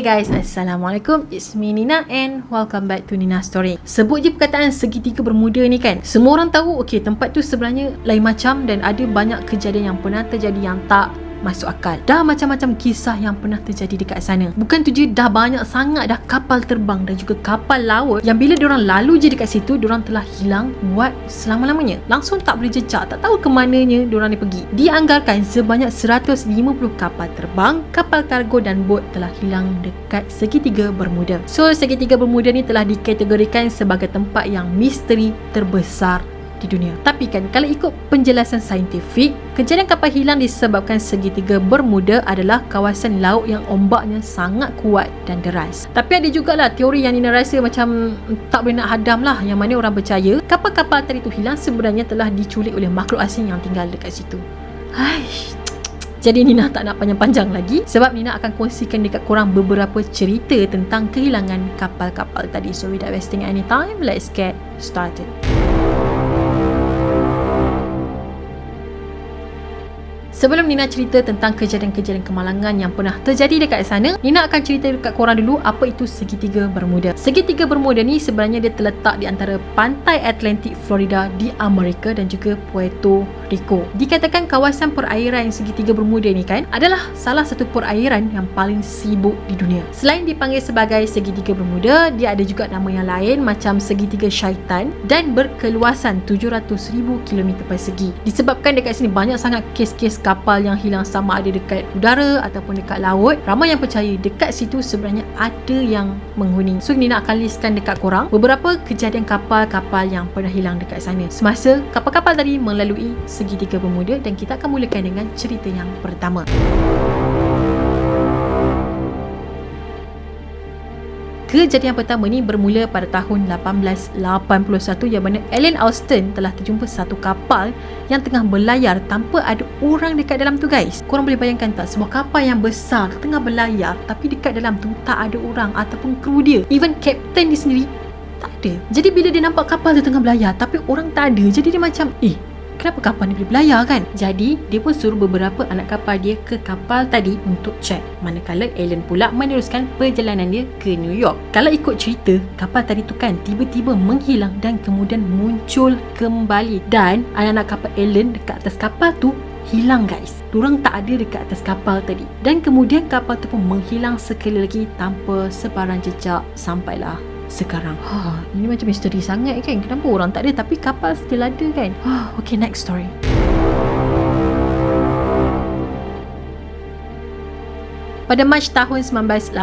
Hey guys, Assalamualaikum. It's me Nina and welcome back to Nina Story. Sebut je perkataan segitiga bermuda ni kan, semua orang tahu tempat tu sebenarnya lain macam dan ada banyak kejadian yang pernah terjadi yang tak masuk akal. Dah macam-macam kisah yang pernah terjadi dekat sana. Bukan tu je, dah banyak sangat dah kapal terbang dan juga kapal laut yang bila diorang lalu je dekat situ, diorang telah hilang buat selama-lamanya. Langsung tak boleh jejak, tak tahu ke mananya diorang ni pergi. Dianggarkan sebanyak 150 kapal terbang, kapal kargo dan bot telah hilang dekat segitiga Bermuda. So, segitiga Bermuda ni telah dikategorikan sebagai tempat yang misteri terbesar di dunia. Tapi kan, kalau ikut penjelasan saintifik, kejadian kapal hilang disebabkan segitiga Bermuda adalah kawasan laut yang ombaknya sangat kuat dan deras. Tapi ada jugalah teori yang Nina rasa macam tak boleh nak hadam lah, yang mana orang percaya kapal-kapal tadi tu hilang sebenarnya telah diculik oleh makhluk asing yang tinggal dekat situ. Jadi Nina tak nak panjang-panjang lagi, sebab Nina akan kongsikan dekat korang beberapa cerita tentang kehilangan kapal-kapal tadi. So without wasting any time, let's get started. Sebelum Nina cerita tentang kejadian-kejadian kemalangan yang pernah terjadi dekat sana, Nina akan cerita dekat korang dulu apa itu segitiga Bermuda. Segitiga Bermuda ni sebenarnya dia terletak di antara pantai Atlantik Florida di Amerika dan juga Puerto Rico. Dikatakan kawasan perairan segitiga Bermuda ni kan adalah salah satu perairan yang paling sibuk di dunia. Selain dipanggil sebagai segitiga Bermuda, dia ada juga nama yang lain macam segitiga syaitan dan berkeluasan 700,000 km persegi. Disebabkan dekat sini banyak sangat kes-kes kapal yang hilang, sama ada dekat udara ataupun dekat laut. Ramai yang percaya dekat situ sebenarnya ada yang menghuni. So Nina akan listkan dekat korang beberapa kejadian kapal-kapal yang pernah hilang dekat sana semasa kapal-kapal tadi melalui segitiga Bermuda, dan kita akan mulakan dengan cerita yang pertama. Kejadian pertama ni bermula pada tahun 1881 yang mana Alan Alston telah terjumpa satu kapal yang tengah berlayar tanpa ada orang dekat dalam tu guys. Korang boleh bayangkan tak, sebuah kapal yang besar tengah berlayar tapi dekat dalam tu tak ada orang ataupun kru dia. Even kapten dia sendiri tak ada. Jadi bila dia nampak kapal tu tengah berlayar tapi orang tak ada, jadi dia macam kenapa kapal ni boleh berlayar kan? Jadi dia pun suruh beberapa anak kapal dia ke kapal tadi untuk cek. Manakala Alan pula meneruskan perjalanan dia ke New York. Kalau ikut cerita, kapal tadi tu kan tiba-tiba menghilang dan kemudian muncul kembali. Dan anak-anak kapal Alan dekat atas kapal tu hilang guys. Diorang tak ada dekat atas kapal tadi. Dan kemudian kapal tu pun menghilang sekali lagi tanpa sebarang jejak sampailah sekarang. Ini macam misteri sangat kan. Kenapa orang tak ada tapi kapal still ada kan? Okay, next story. Pada Mac tahun 1918,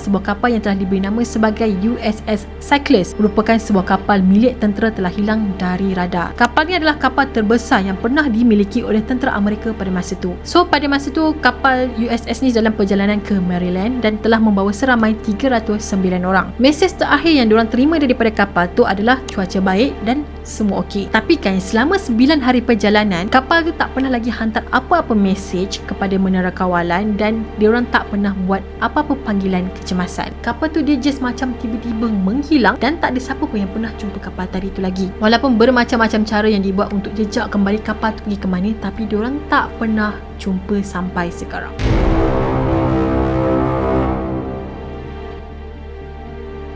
sebuah kapal yang telah diberi nama sebagai USS Cyclops merupakan sebuah kapal milik tentera telah hilang dari radar. Kapal ni adalah kapal terbesar yang pernah dimiliki oleh tentera Amerika pada masa tu. So pada masa tu kapal USS ni dalam perjalanan ke Maryland dan telah membawa seramai 309 orang. Mesej terakhir yang diorang terima daripada kapal tu adalah cuaca baik dan semua okey. Tapi kan selama 9 hari perjalanan, kapal tu tak pernah lagi hantar apa-apa mesej kepada menara kawalan dan diorang tak pernah buat apa-apa panggilan kecemasan. Kapal tu dia just macam tiba-tiba menghilang dan tak ada siapa pun yang pernah jumpa kapal tadi tu lagi. Walaupun bermacam-macam cara yang dibuat untuk jejak kembali kapal tu pergi ke mana, tapi diorang tak pernah jumpa sampai sekarang.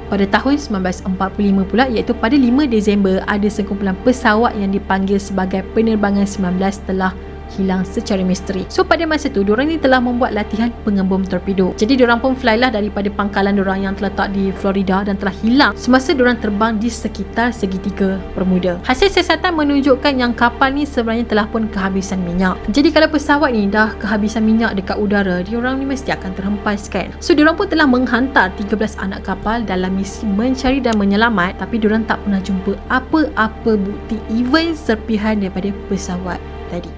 Pada tahun 1945 pula, iaitu pada 5 Disember, ada sekumpulan pesawat yang dipanggil sebagai penerbangan 19 telah hilang secara misteri. So pada masa tu diorang ni telah membuat latihan pengebom torpedo. Jadi diorang pun fly lah daripada pangkalan diorang yang terletak di Florida dan telah hilang semasa diorang terbang di sekitar segitiga Bermuda. Hasil siasatan menunjukkan yang kapal ni sebenarnya telah pun kehabisan minyak. Jadi kalau pesawat ni dah kehabisan minyak dekat udara, diorang ni mesti akan terhempas kan. So diorang pun telah menghantar 13 anak kapal dalam misi mencari dan menyelamat, tapi diorang tak pernah jumpa apa-apa bukti even serpihan daripada pesawat tadi.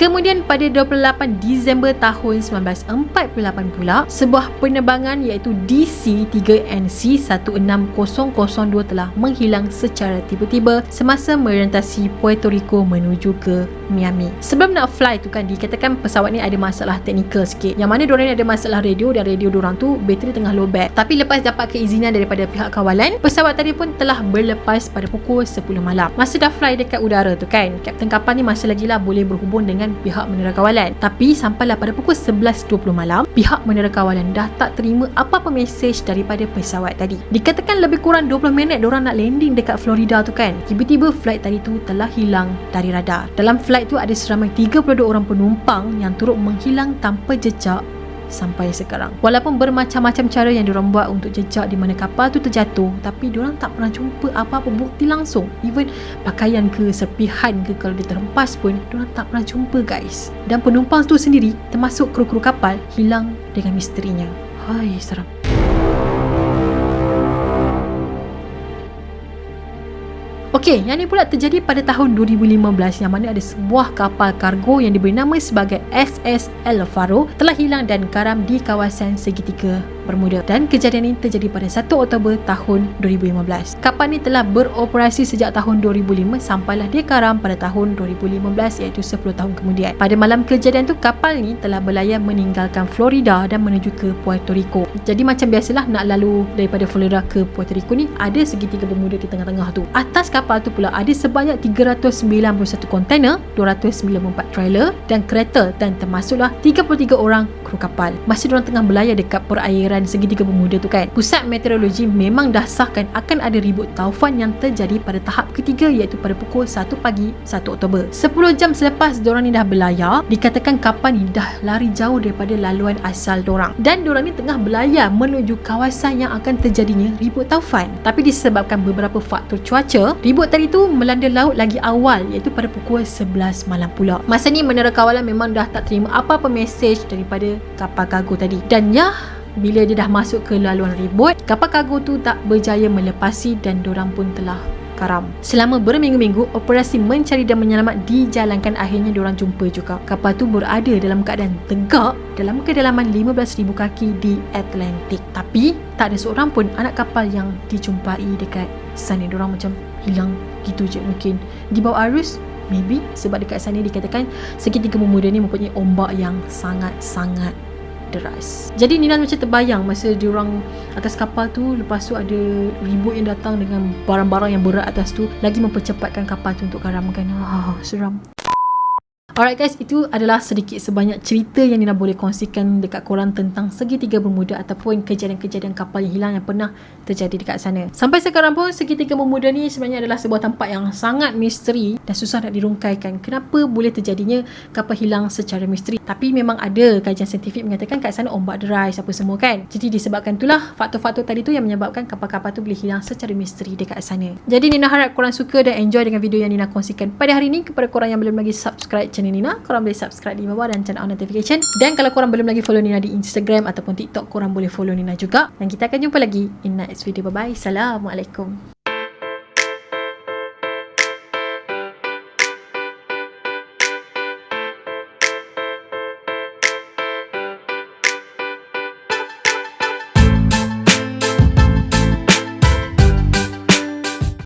Kemudian pada 28 Disember tahun 1948 pula, sebuah penerbangan iaitu DC-3NC 16002 telah menghilang secara tiba-tiba semasa merentasi Puerto Rico menuju ke Miami. Sebelum nak fly tu kan, dikatakan pesawat ni ada masalah teknikal sikit, yang mana diorang ni ada masalah radio dan radio diorang tu bateri tengah low bat. Tapi lepas dapat keizinan daripada pihak kawalan, pesawat tadi pun telah berlepas pada pukul 10 malam. Masa dah fly dekat udara tu kan, kapten kapal ni masih lagi lah boleh berhubung dengan dengan pihak menara kawalan. Tapi sampailah pada pukul 11.20 malam, pihak menara kawalan dah tak terima apa-apa mesej daripada pesawat tadi. Dikatakan lebih kurang 20 minit diorang nak landing dekat Florida tu kan. Tiba-tiba flight tadi tu telah hilang dari radar. Dalam flight tu ada seramai 32 orang penumpang yang turut menghilang tanpa jejak sampai sekarang. Walaupun bermacam-macam cara yang diorang buat untuk jejak di mana kapal tu terjatuh, tapi diorang tak pernah jumpa apa-apa bukti langsung. Even pakaian ke, serpihan ke, kalau dia terhempas pun diorang tak pernah jumpa guys. Dan penumpang tu sendiri termasuk kru-kru kapal hilang dengan misterinya. Hai, seram. Okey, yang ni pula terjadi pada tahun 2015 yang mana ada sebuah kapal kargo yang diberi nama sebagai SS El Faro telah hilang dan karam di kawasan segitiga Bermuda. Dan kejadian ini terjadi pada 1 Oktober tahun 2015. Kapal ni telah beroperasi sejak tahun 2005 sampailah dia karam pada tahun 2015 iaitu 10 tahun kemudian. Pada malam kejadian tu kapal ni telah berlayar meninggalkan Florida dan menuju ke Puerto Rico. Jadi macam biasalah nak lalu daripada Florida ke Puerto Rico ni ada segitiga Bermuda di tengah-tengah tu. Atas kapal tu pula ada sebanyak 391 kontainer, 294 trailer dan kereta dan termasuklah 33 orang kru kapal. Masih diorang tengah berlayar dekat perairan segitiga Bermuda tu kan. Pusat meteorologi memang dah sahkan akan ada ribut taufan yang terjadi pada tahap ketiga iaitu pada pukul 1 pagi 1 Oktober. 10 jam selepas diorang ni dah berlayar, dikatakan kapal ni dah lari jauh daripada laluan asal diorang. Dan diorang ni tengah berlayar menuju kawasan yang akan terjadinya ribut taufan. Tapi disebabkan beberapa faktor cuaca, ribut tadi tu melanda laut lagi awal iaitu pada pukul 11 malam pula. Masa ni menara kawalan memang dah tak terima apa-apa mesej daripada kapal kargo tadi. Dan bila dia dah masuk ke laluan ribut, kapal kargo tu tak berjaya melepasi dan diorang pun telah karam. Selama berminggu-minggu, operasi mencari dan menyelamat dijalankan. Akhirnya diorang jumpa juga. Kapal tu berada dalam keadaan tegak dalam kedalaman 15,000 kaki di Atlantik. Tapi tak ada seorang pun anak kapal yang dijumpai dekat sana. Diorang macam hilang gitu je. Mungkin di bawah arus, maybe sebab dekat sana dikatakan segitiga Bermuda ni mempunyai ombak yang sangat-sangat deras. Jadi Nina macam terbayang masa diorang atas kapal tu, lepas tu ada ribut yang datang dengan barang-barang yang berat atas tu, lagi mempercepatkan kapal tu untuk karamkan. Seram. Alright guys, itu adalah sedikit sebanyak cerita yang Nina boleh kongsikan dekat korang tentang segitiga Bermuda ataupun kejadian-kejadian kapal yang hilang yang pernah terjadi dekat sana. Sampai sekarang pun segitiga Bermuda ni sebenarnya adalah sebuah tempat yang sangat misteri dan susah nak dirungkaikan. Kenapa boleh terjadinya kapal hilang secara misteri? Tapi memang ada kajian saintifik mengatakan kat sana ombak deras apa semua kan. Jadi disebabkan itulah faktor-faktor tadi tu yang menyebabkan kapal-kapal tu boleh hilang secara misteri dekat sana. Jadi Nina harap korang suka dan enjoy dengan video yang Nina kongsikan pada hari ni. Kepada korang yang belum lagi subscribe channel Nina, korang boleh subscribe di bawah dan turn on notification. Dan kalau korang belum lagi follow Nina di Instagram ataupun TikTok, korang boleh follow Nina juga. Dan kita akan jumpa lagi in next video. Bye bye. Assalamualaikum.